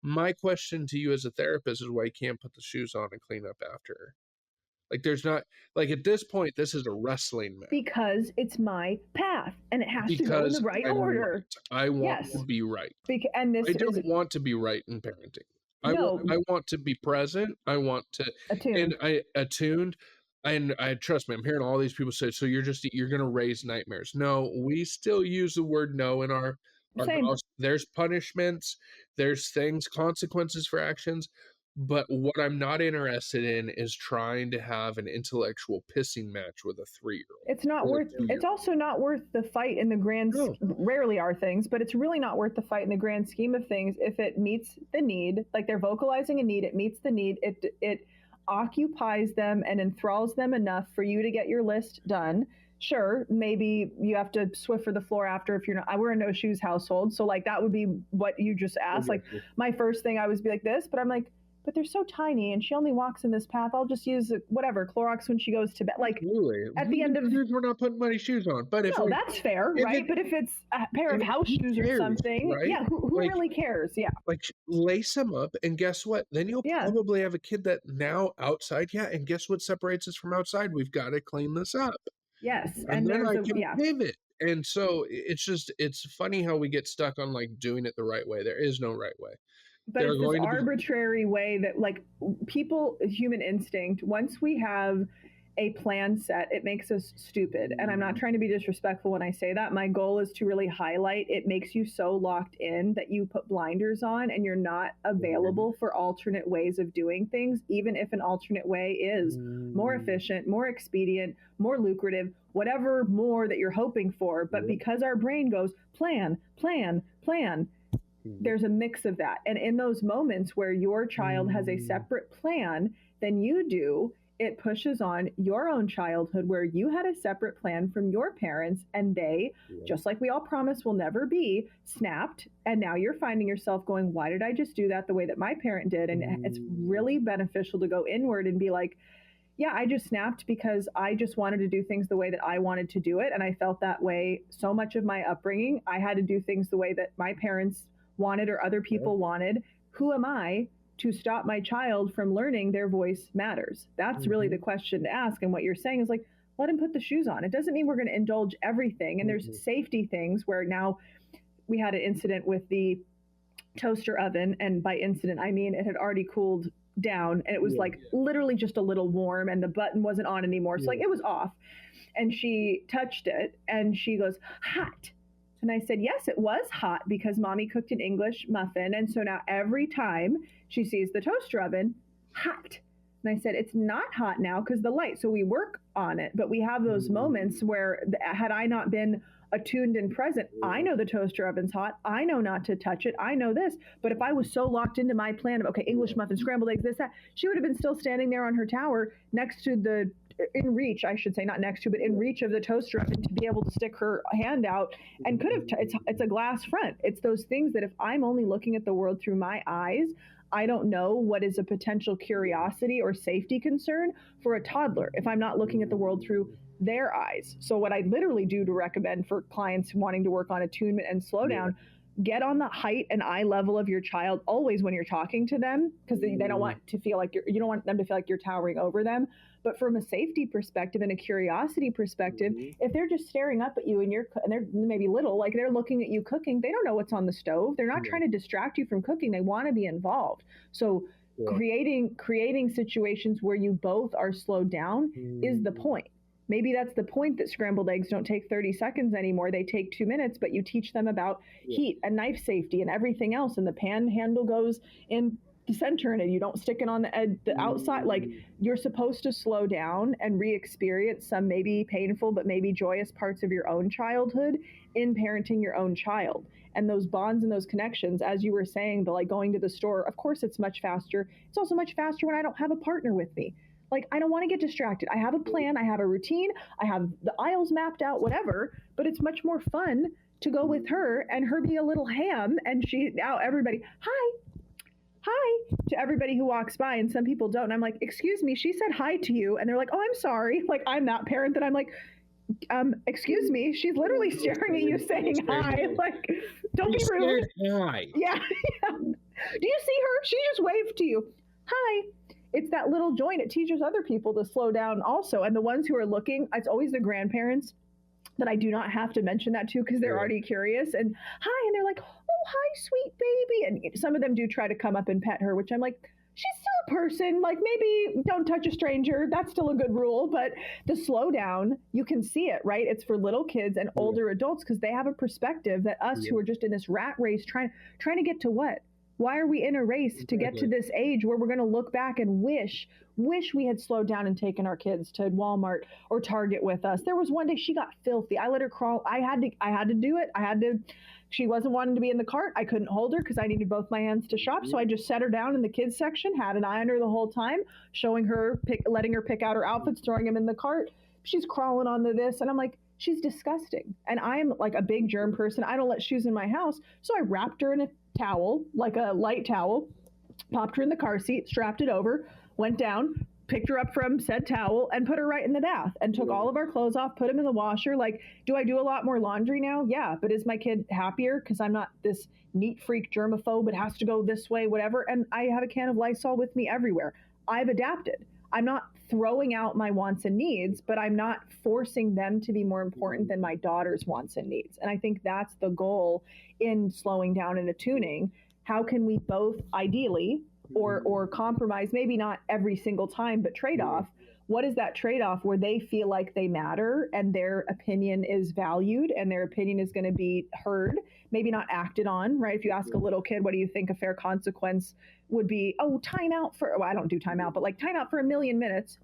My question to you as a therapist is why you can't put the shoes on and clean up after her. Like there's not, like at this point, this is a wrestling match. Because it's my path and it has to go in the right order. I want to be right. I don't want to be right in parenting. I want to be present. I want to, attuned. And I trust me, I'm hearing all these people say, so you're going to raise nightmares. No, we still use the word no in our house. There's punishments, there's consequences for actions. But what I'm not interested in is trying to have an intellectual pissing match with a 3-year-old. It's not worth, it's also not worth the fight in the grand, rarely are things, but it's really not worth the fight in the grand scheme of things if it meets the need, like they're vocalizing a need, it meets the need, it occupies them and enthralls them enough for you to get your list done. Sure, maybe you have to Swiffer the floor after if you're not. We're a no shoes household, so like that would be what you just asked. Like my first thing I was be like this, but I'm like, but they're so tiny and she only walks in this path. I'll just use Clorox when she goes to bed. Like at the end of we're not putting muddy shoes on. But that's fair, right? But if it's a pair of house shoes or something, right? Who really cares? Yeah. Like lace them up and guess what? Then you'll probably have a kid that now outside, and guess what separates us from outside? We've got to clean this up. Yes. And then I can pivot. And so it's funny how we get stuck on like doing it the right way. There is no right way. But it's this arbitrary way that like human instinct, once we have a plan set, it makes us stupid. And I'm not trying to be disrespectful when I say that. My goal is to really highlight it makes you so locked in that you put blinders on and you're not available for alternate ways of doing things, even if an alternate way is more efficient, more expedient, more lucrative, whatever more that you're hoping for. But because our brain goes plan, there's a mix of that. And in those moments where your child has a separate plan than you do, it pushes on your own childhood where you had a separate plan from your parents and they, just like we all promise will never be, snapped. And now you're finding yourself going, why did I just do that the way that my parent did? And it's really beneficial to go inward and be like, yeah, I just snapped because I just wanted to do things the way that I wanted to do it. And I felt that way so much of my upbringing. I had to do things the way that my parents wanted or other people wanted, who am I to stop my child from learning their voice matters? That's really the question to ask. And what you're saying is like, let him put the shoes on. It doesn't mean we're going to indulge everything. And there's safety things where now we had an incident with the toaster oven. And by incident, I mean it had already cooled down and it was like literally just a little warm and the button wasn't on anymore. So like it was off. And she touched it and she goes, hot. And I said, yes, it was hot because mommy cooked an English muffin. And so now every time she sees the toaster oven, hot. And I said, it's not hot now because the light. So we work on it. But we have those moments where had I not been attuned and present, I know the toaster oven's hot. I know not to touch it. I know this. But if I was so locked into my plan of, okay, English muffin, scrambled eggs, this, that, she would have been still standing there on her tower next to the, in reach, I should say, not next to, but in reach of the toaster oven to be able to stick her hand out and could have, it's a glass front. It's those things that if I'm only looking at the world through my eyes, I don't know what is a potential curiosity or safety concern for a toddler if I'm not looking at the world through their eyes. So what I literally do to recommend for clients wanting to work on attunement and slow down, get on the height and eye level of your child always when you're talking to them, because they don't want to feel like you don't want them to feel like you're towering over them. But from a safety perspective and a curiosity perspective, if they're just staring up at you and they're maybe little, like they're looking at you cooking, they don't know what's on the stove. They're not trying to distract you from cooking. They want to be involved. So creating situations where you both are slowed down is the point. Maybe that's the point, that scrambled eggs don't take 30 seconds anymore. They take 2 minutes, but you teach them about heat and knife safety and everything else. And the pan handle goes in the center and you don't stick it on the outside. Like, you're supposed to slow down and re-experience some maybe painful, but maybe joyous parts of your own childhood in parenting your own child. And those bonds and those connections, as you were saying, the like going to the store, of course it's much faster. It's also much faster when I don't have a partner with me. Like, I don't want to get distracted. I have a plan, I have a routine, I have the aisles mapped out, whatever, but it's much more fun to go with her and her be a little ham. And she, now everybody, hi, to everybody who walks by, and some people don't. And I'm like, excuse me, she said hi to you. And they're like, oh, I'm sorry. Like, I'm that parent that I'm like, excuse me, she's literally staring at you saying hi. Like, don't be rude. Hi. Yeah. Do you see her? She just waved to you. Hi. It's that little joint. It teaches other people to slow down also. And the ones who are looking, it's always the grandparents that I do not have to mention that to because they're already curious. And hi, and they're like, oh, hi, sweet baby. And some of them do try to come up and pet her, which I'm like, she's still a person. Like, maybe don't touch a stranger. That's still a good rule. But the slowdown, you can see it, right? It's for little kids and older adults because they have a perspective that us who are just in this rat race trying to get to what? Why are we in a race to get to this age where we're going to look back and wish we had slowed down and taken our kids to Walmart or Target with us? There was one day she got filthy. I let her crawl. I had to do it. She wasn't wanting to be in the cart. I couldn't hold her because I needed both my hands to shop. So I just set her down in the kids section, had an eye on her the whole time, showing her, letting her pick out her outfits, throwing them in the cart. She's crawling onto this. And I'm like, she's disgusting. And I'm like a big germ person. I don't let shoes in my house. So I wrapped her in a towel, like a light towel, popped her in the car seat, strapped it over, went down, picked her up from said towel and put her right in the bath and took all of our clothes off, put them in the washer. Like, do I do a lot more laundry now? Yeah. But is my kid happier because I'm not this neat freak germaphobe? It has to go this way, whatever. And I have a can of Lysol with me everywhere. I've adapted. I'm not throwing out my wants and needs, but I'm not forcing them to be more important than my daughter's wants and needs. And I think that's the goal in slowing down and attuning. How can we both ideally or compromise, maybe not every single time, but trade off? What is that trade off where they feel like they matter and their opinion is valued and their opinion is going to be heard, maybe not acted on, right? If you ask a little kid, what do you think a fair consequence would be? Oh, timeout for, well, I don't do timeout, but like timeout for 1,000,000 minutes.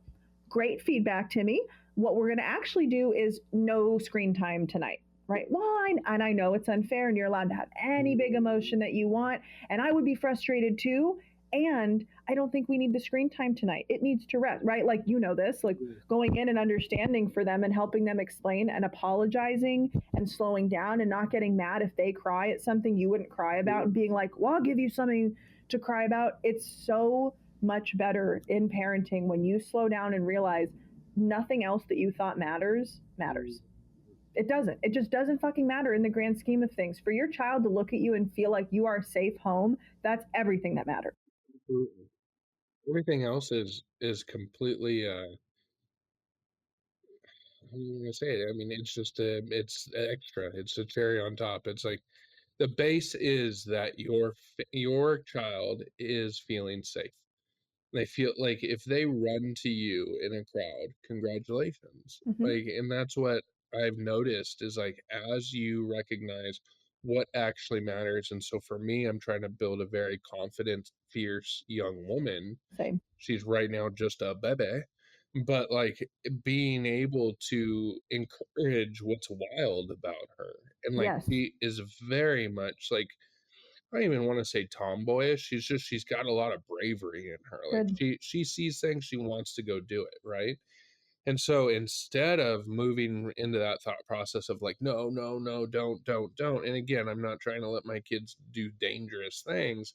Great feedback, Timmy. What we're going to actually do is no screen time tonight. Right? Well, and I know it's unfair and you're allowed to have any big emotion that you want. And I would be frustrated too. And I don't think we need the screen time tonight. It needs to rest, right? Like, you know this, like going in and understanding for them and helping them explain and apologizing and slowing down and not getting mad if they cry at something you wouldn't cry about and being like, well, I'll give you something to cry about. It's so much better in parenting when you slow down and realize nothing else that you thought matters. It doesn't. It just doesn't fucking matter in the grand scheme of things. For your child to look at you and feel like you are a safe home, that's everything that matters. Everything else is completely how am I gonna say it? I mean, it's just it's extra. It's a cherry on top. It's like the base is that your child is feeling safe. They feel like if they run to you in a crowd, congratulations. Like, and that's what I've noticed is like as you recognize what actually matters. And so for me, I'm trying to build a very confident, fierce young woman. Same. She's right now just a bebe, but like being able to encourage what's wild about her. And like Yes. she is very much like I don't even want to say tomboyish. She's got a lot of bravery in her. Like she sees things, she wants to go do it, right? And so instead of moving into that thought process of like, no, no, no, don't. And again, I'm not trying to let my kids do dangerous things,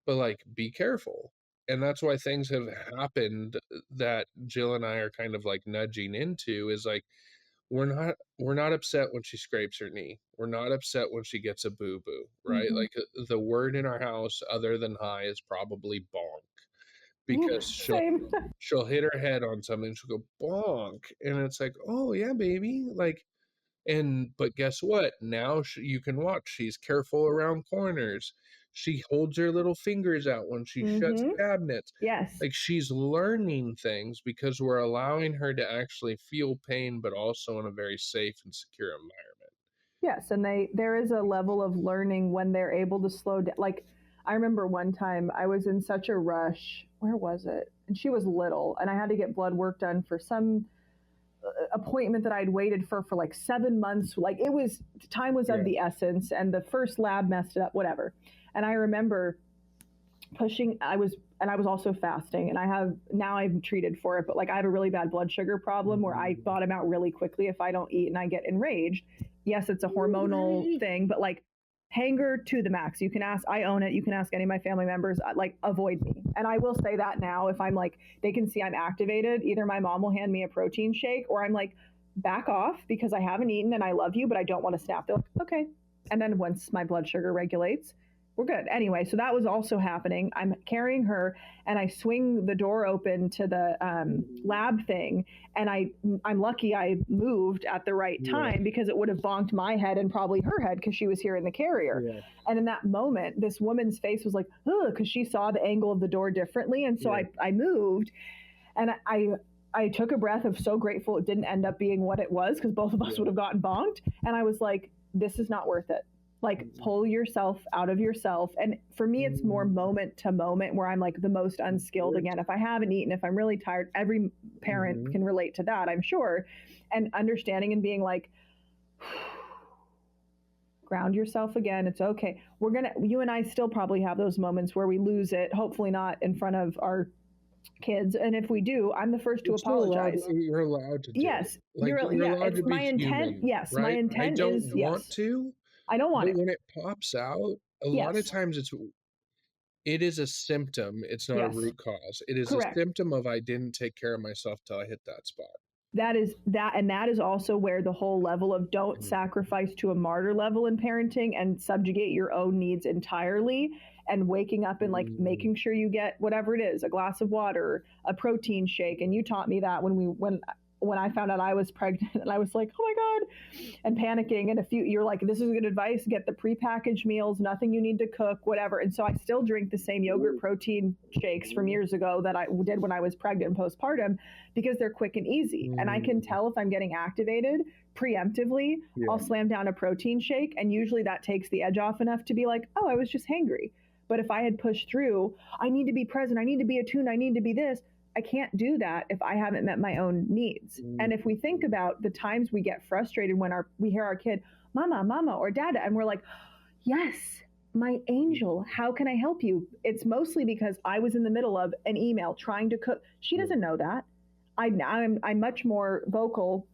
but like be careful. And that's why things have happened that Jill and I are kind of like nudging into is like we're not upset when she scrapes her knee. We're not upset when she gets a boo-boo, right? Like the word in our house other than hi is probably bonk because she'll hit her head on something, she'll go bonk, and it's like, oh yeah, baby, like, but guess what? Now you can watch. She's careful around corners. She holds her little fingers out when she shuts cabinets. Yes. Like she's learning things because we're allowing her to actually feel pain, but also in a very safe and secure environment. Yes, and there is a level of learning when they're able to slow down. Like I remember one time I was in such a rush. Where was it? And she was little, and I had to get blood work done for some appointment that I'd waited for like 7 months. Like time was of the essence, and the first lab messed it up, whatever. And I remember pushing, I was also fasting, and I'm treated for it, but like I have a really bad blood sugar problem where I bottom out really quickly if I don't eat and I get enraged. Yes, it's a hormonal thing, but like hanger to the max. You can ask, I own it. You can ask any of my family members, like avoid me. And I will say that now, if I'm like, they can see I'm activated, either my mom will hand me a protein shake or I'm like, back off because I haven't eaten and I love you, but I don't want to snap. They're like, okay. And then once my blood sugar regulates, we're good. Anyway, so that was also happening. I'm carrying her and I swing the door open to the lab thing. And I'm lucky I moved at the right time because it would have bonked my head and probably her head because she was here in the carrier. Yeah. And in that moment, this woman's face was like, ugh, because she saw the angle of the door differently. And so I moved and I took a breath of so grateful it didn't end up being what it was because both of us would have gotten bonked. And I was like, this is not worth it. Like pull yourself out of yourself. And for me, it's more moment to moment where I'm like the most unskilled again. If I haven't eaten, if I'm really tired, every parent can relate to that, I'm sure. And understanding and being like, ground yourself again. It's okay. You and I still probably have those moments where we lose it. Hopefully not in front of our kids. And if we do, I'm the first to apologize. You're allowed to do yes. Like, you're allowed to be my intent. human, Yes. right? My intent is I don't want to. I don't want but it. When it pops out, a lot of times it is a symptom. It's not a root cause. It is Correct. a symptom of I didn't take care of myself till I hit that spot. That is also where the whole level of don't sacrifice to a martyr level in parenting and subjugate your own needs entirely, and waking up and like making sure you get whatever it is, a glass of water, a protein shake. And you taught me that when I found out I was pregnant, and I was like, oh my God, and panicking. And you're like, this is good advice, get the prepackaged meals, nothing you need to cook, whatever. And so I still drink the same yogurt protein shakes from years ago that I did when I was pregnant and postpartum because they're quick and easy. And I can tell if I'm getting activated preemptively, I'll slam down a protein shake. And usually that takes the edge off enough to be like, oh, I was just hangry. But if I had pushed through, I need to be present, I need to be attuned, I need to be this, I can't do that if I haven't met my own needs. And if we think about the times we get frustrated when we hear our kid, mama, or dada, and we're like, yes, my angel, how can I help you? It's mostly because I was in the middle of an email trying to cook. She doesn't know that. I'm much more vocal.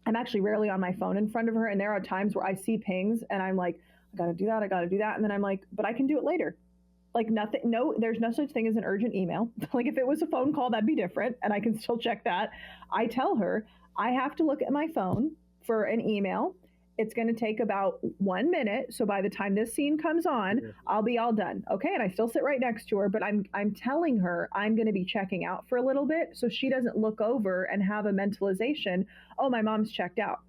I'm actually rarely on my phone in front of her. And there are times where I see pings and I'm like, I got to do that. And then I'm like, but I can do it later. Like there's no such thing as an urgent email. Like if it was a phone call, that'd be different. And I can still check that. I tell her I have to look at my phone for an email. It's going to take about 1 minute. So by the time this scene comes on, I'll be all done. Okay. And I still sit right next to her, but I'm telling her I'm going to be checking out for a little bit. So she doesn't look over and have a mentalization. Oh, my mom's checked out.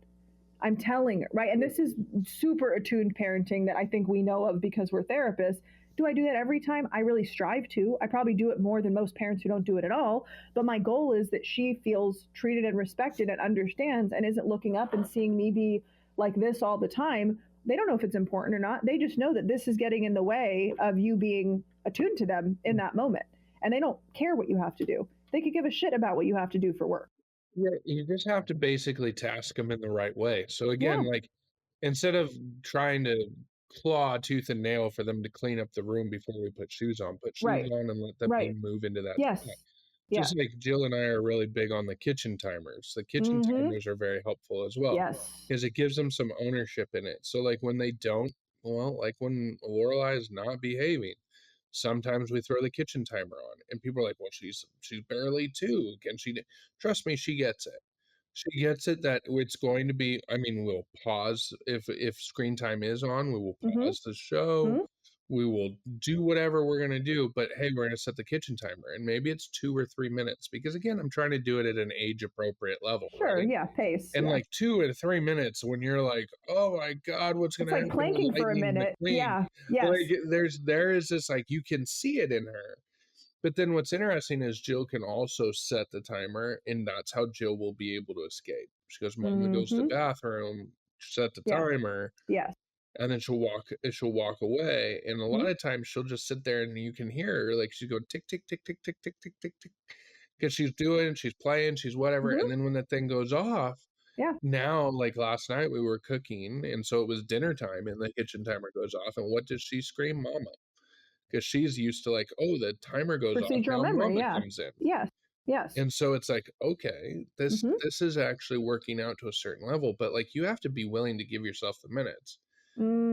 I'm telling her, right? And this is super attuned parenting that I think we know of because we're therapists. Do I do that every time? I really strive to. I probably do it more than most parents who don't do it at all. But my goal is that she feels treated and respected and understands and isn't looking up and seeing me be like this all the time. They don't know if it's important or not. They just know that this is getting in the way of you being attuned to them in that moment. And they don't care what you have to do. They could give a shit about what you have to do for work. Yeah, you just have to basically task them in the right way. So again, like instead of trying to claw tooth and nail for them to clean up the room before we put shoes on and let them move into that. Yes. Just like Jill and I are really big on the kitchen timers. The kitchen timers are very helpful as well. Yes. Because it gives them some ownership in it. So like when they don't, well, like when Lorelai is not behaving, sometimes we throw the kitchen timer on and people are like, well, she's barely 2. Can she trust me, she gets it. She gets it that it's going to be, I mean, we'll pause if screen time is on, we will pause the show. We will do whatever we're going to do, but hey, we're going to set the kitchen timer and maybe it's 2 or 3 minutes because again, I'm trying to do it at an age appropriate level. Sure. Right? Yeah. Pace. And like 2 or 3 minutes when you're like, oh my God, what's going to happen? It's like planking for a minute. Yeah. Yes. Like there is this, like, you can see it in her. But then what's interesting is Jill can also set the timer and that's how Jill will be able to escape. She goes, Mama goes to the bathroom, set the timer. Yes. And then she'll walk away. And a lot of times she'll just sit there and you can hear her, like she's going tick, tick, tick, tick, tick, tick, tick, tick, tick. Because she's playing, she's whatever. And then when that thing goes off, now, like last night we were cooking, and so it was dinner time and the kitchen timer goes off. And what does she scream? Mama. Because she's used to like, oh, the timer goes off, now Mama comes in. Yes. And so it's like, okay, this is actually working out to a certain level, but like you have to be willing to give yourself the minutes.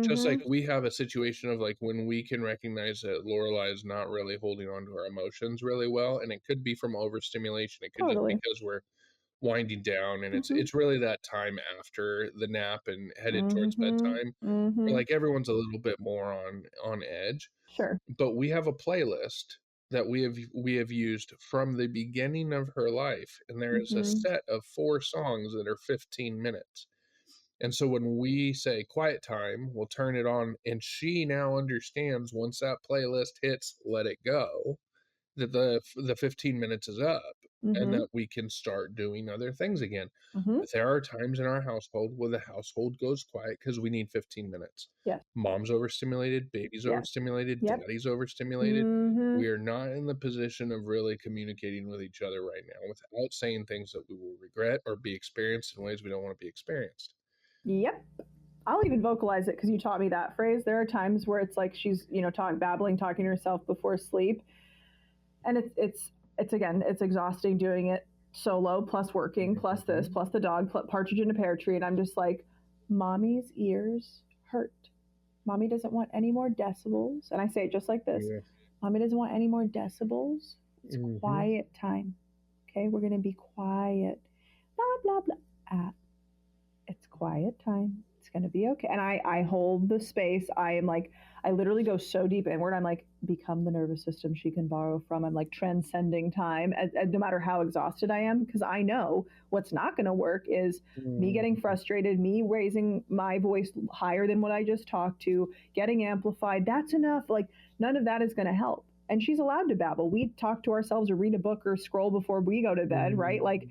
Just like we have a situation of like when we can recognize that Lorelai is not really holding on to her emotions really well, and it could be from overstimulation. It could just be because we're winding down, and it's really that time after the nap and headed towards bedtime, where like everyone's a little bit more on edge. Sure. But we have a playlist that we have used from the beginning of her life, and there is a set of 4 songs that are 15 minutes. And so when we say quiet time, we'll turn it on, and she now understands once that playlist hits let it go, that the 15 minutes is up and that we can start doing other things again. There are times in our household where the household goes quiet because we need 15 minutes. Yes. Mom's overstimulated, baby's overstimulated, daddy's overstimulated. We are not in the position of really communicating with each other right now without saying things that we will regret or be experienced in ways we don't want to be experienced. Yep. I'll even vocalize it because you taught me that phrase. There are times where it's like she's, talking to herself before sleep. And it's exhausting doing it solo, plus working, plus this, plus the dog, plus partridge in a pear tree. And I'm just like, Mommy's ears hurt. Mommy doesn't want any more decibels. And I say it just like this. Yeah. Mommy doesn't want any more decibels. It's quiet time. Okay, we're going to be quiet. Blah, blah, blah. It's quiet time. It's going to be okay. And I hold the space. I literally go so deep inward. I'm like, become the nervous system she can borrow from. I'm like transcending time, no matter how exhausted I am, because I know what's not going to work is me getting frustrated, me raising my voice higher than what I just talked to, getting amplified. That's enough. Like none of that is going to help. And she's allowed to babble. We talk to ourselves or read a book or scroll before we go to bed, right? Like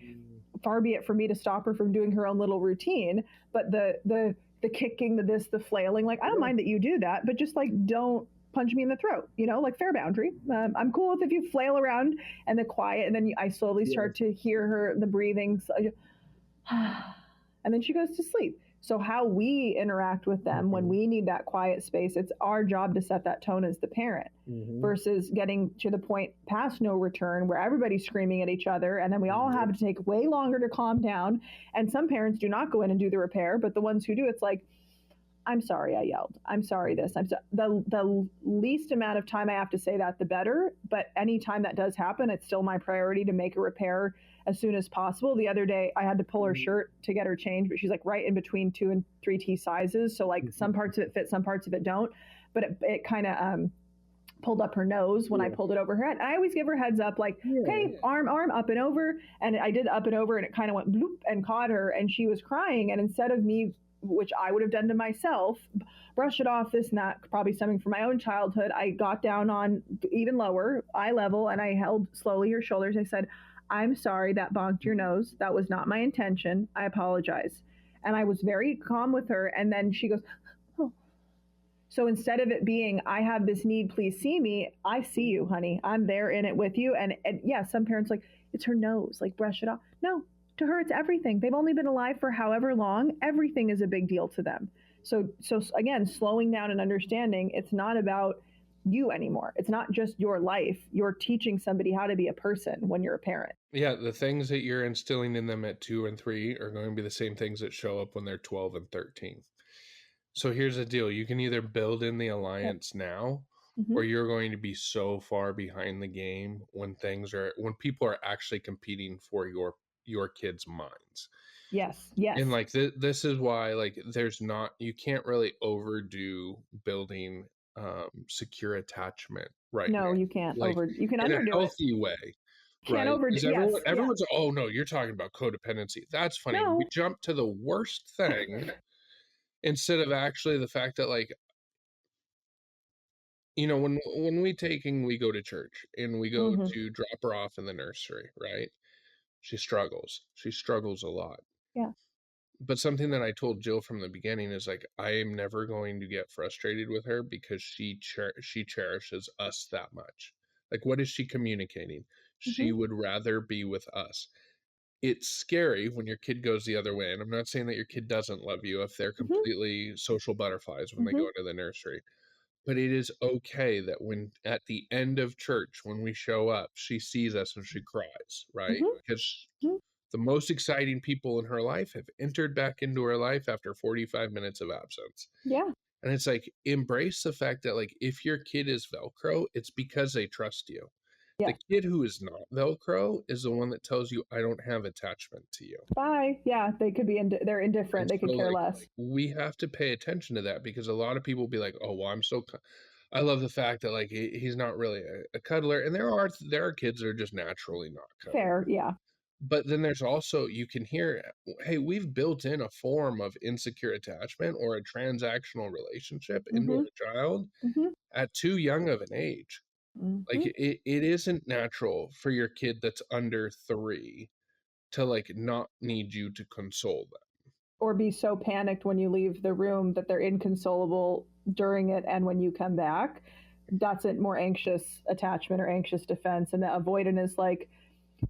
far be it for me to stop her from doing her own little routine, but the kicking, the this, the flailing, like I don't mind that you do that, but just like don't punch me in the throat, like fair boundary. I'm cool with if you flail around and the quiet, and then I slowly start to hear her, the breathing, and then she goes to sleep. So how we interact with them when we need that quiet space, it's our job to set that tone as the parent versus getting to the point past no return where everybody's screaming at each other. And then we all have to take way longer to calm down. And some parents do not go in and do the repair, but the ones who do, it's like, I'm sorry I yelled. I'm sorry this. The least amount of time I have to say that, the better. But anytime that does happen, it's still my priority to make a repair as soon as possible. The other day, I had to pull her shirt to get her changed, but she's like right in between 2 and 3T sizes. So like some parts of it fit, some parts of it don't. But it kind of pulled up her nose when I pulled it over her head. I always give her heads up, like, okay, arm, up and over. And I did up and over, and it kind of went bloop and caught her, and she was crying. And instead of me, which I would have done to myself, brush it off, this and that, probably stemming from my own childhood, I got down on even lower, eye level, and I held slowly her shoulders. I said, I'm sorry that bonked your nose. That was not my intention. I apologize. And I was very calm with her. And then she goes, oh. So instead of it being, I have this need, please see me, I see you, honey. I'm there in it with you. And yeah, some parents like, it's her nose, like brush it off. No, to her, it's everything. They've only been alive for however long. Everything is a big deal to them. So again, slowing down and understanding, it's not about you anymore. It's not just your life. You're teaching somebody how to be a person when you're a parent. Yeah, the things that you're instilling in them at 2 and 3 are going to be the same things that show up when they're 12 and 13. So here's the deal. You can either build in the alliance now, or you're going to be so far behind the game when people are actually competing for your kids' minds. Yes. And like this is why, like, you can't really overdo building secure attachment right now. You can't like, you can underdo it. In a healthy way. Can't overdo. Everyone's oh no, you're talking about codependency. That's funny. No. We jump to the worst thing instead of actually the fact that, like, you know, when we go to church and we go to drop her off in the nursery, right? She struggles a lot. Yeah. But something that I told Jill from the beginning is, like, I am never going to get frustrated with her because she cherishes us that much. Like, what is she communicating? She would rather be with us. It's scary when your kid goes the other way. And I'm not saying that your kid doesn't love you if they're completely social butterflies when they go into the nursery. But it is okay that when at the end of church, when we show up, she sees us and she cries, right? Because the most exciting people in her life have entered back into her life after 45 minutes of absence. Yeah. And it's like, embrace the fact that, like, if your kid is Velcro, it's because they trust you. Yeah. The kid who is not Velcro is the one that tells you, I don't have attachment to you. Bye. Yeah, they could be, they're indifferent. They could care less. We have to pay attention to that, because a lot of people be like, oh, well, I love the fact that, like, he's not really a cuddler. And there are kids that are just naturally not cuddler. Fair, yeah. But then there's also, you can hear, hey, we've built in a form of insecure attachment or a transactional relationship into a child at too young of an age. Like, it isn't natural for your kid that's under 3 to, like, not need you to console them. Or be so panicked when you leave the room that they're inconsolable during it, and when you come back, that's a more anxious attachment or anxious defense. And the avoidant is like,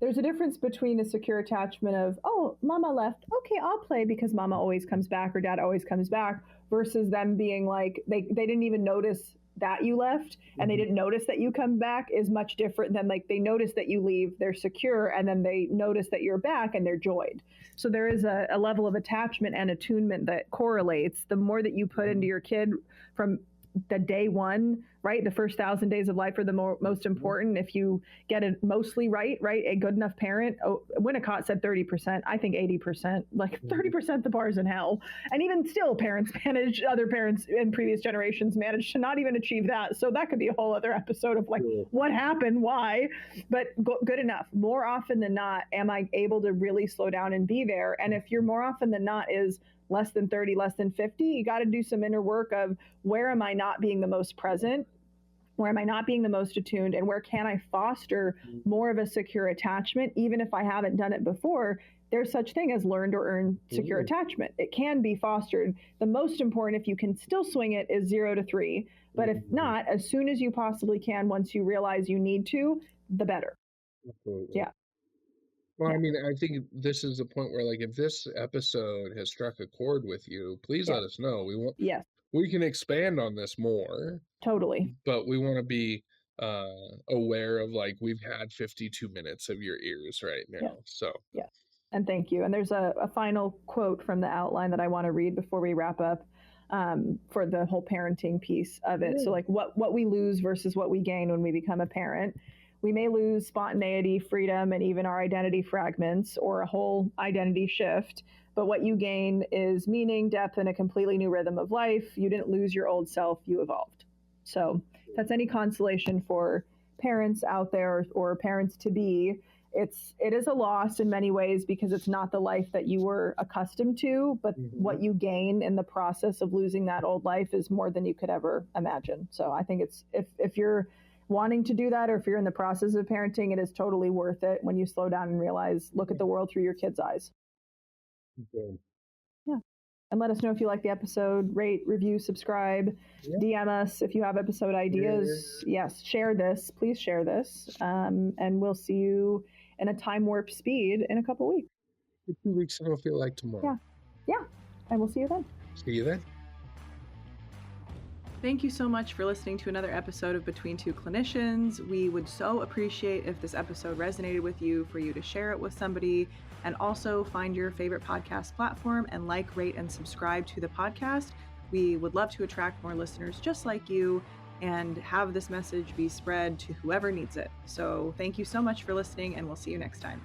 there's a difference between a secure attachment of, oh, mama left, okay, I'll play because mama always comes back or dad always comes back, versus them being like, they didn't even notice that you left and they didn't notice that you come back, is much different than, like, they notice that you leave, they're secure, and then they notice that you're back and they're joyed. So there is a level of attachment and attunement that correlates. The more that you put into your kid from the day one, right? The first 1,000 days of life are the most important. If you get it mostly right? A good enough parent. Oh, Winnicott said 30%. I think 80%. Like 30%, the bar's in hell. And even still, other parents in previous generations managed to not even achieve that. So that could be a whole other episode of, like, what happened, why? But good enough. More often than not, am I able to really slow down and be there? And if you're more often than not is less than 30, less than 50, you got to do some inner work of, where am I not being the most present? Where am I not being the most attuned? And where can I foster more of a secure attachment? Even if I haven't done it before, there's such thing as learned or earned secure attachment. It can be fostered. The most important, if you can still swing it, is 0 to 3. But if not, as soon as you possibly can, once you realize you need to, the better. Absolutely. Yeah. Well, I mean, I think this is the point where, like, if this episode has struck a chord with you, please let us know. We can expand on this more. Totally. But we want to be aware of, like, we've had 52 minutes of your ears right now. Yeah. So and thank you. And there's a final quote from the outline that I want to read before we wrap up. for the whole parenting piece of it. So like what we lose versus what we gain when we become a parent. We may lose spontaneity, freedom, and even our identity fragments or a whole identity shift. But what you gain is meaning, depth, and a completely new rhythm of life. You didn't lose your old self, you evolved. So if that's any consolation for parents out there or parents to be, it is a loss in many ways because it's not the life that you were accustomed to, but what you gain in the process of losing that old life is more than you could ever imagine. So I think it's, if you're wanting to do that, or if you're in the process of parenting, it is totally worth it when you slow down and realize, look at the world through your kids' eyes. Okay. Yeah. And let us know if you like the episode. Rate, review, subscribe, DM us if you have episode ideas. Yes, share this. Please share this. And we'll see you in a time warp speed in a couple weeks. 2 weeks, it'll feel like tomorrow. Yeah. And we'll see you then. See you then. Thank you so much for listening to another episode of Between Two Clinicians. We would so appreciate if this episode resonated with you, for you to share it with somebody, and also find your favorite podcast platform and like, rate, and subscribe to the podcast. We would love to attract more listeners just like you and have this message be spread to whoever needs it. So thank you so much for listening, and we'll see you next time.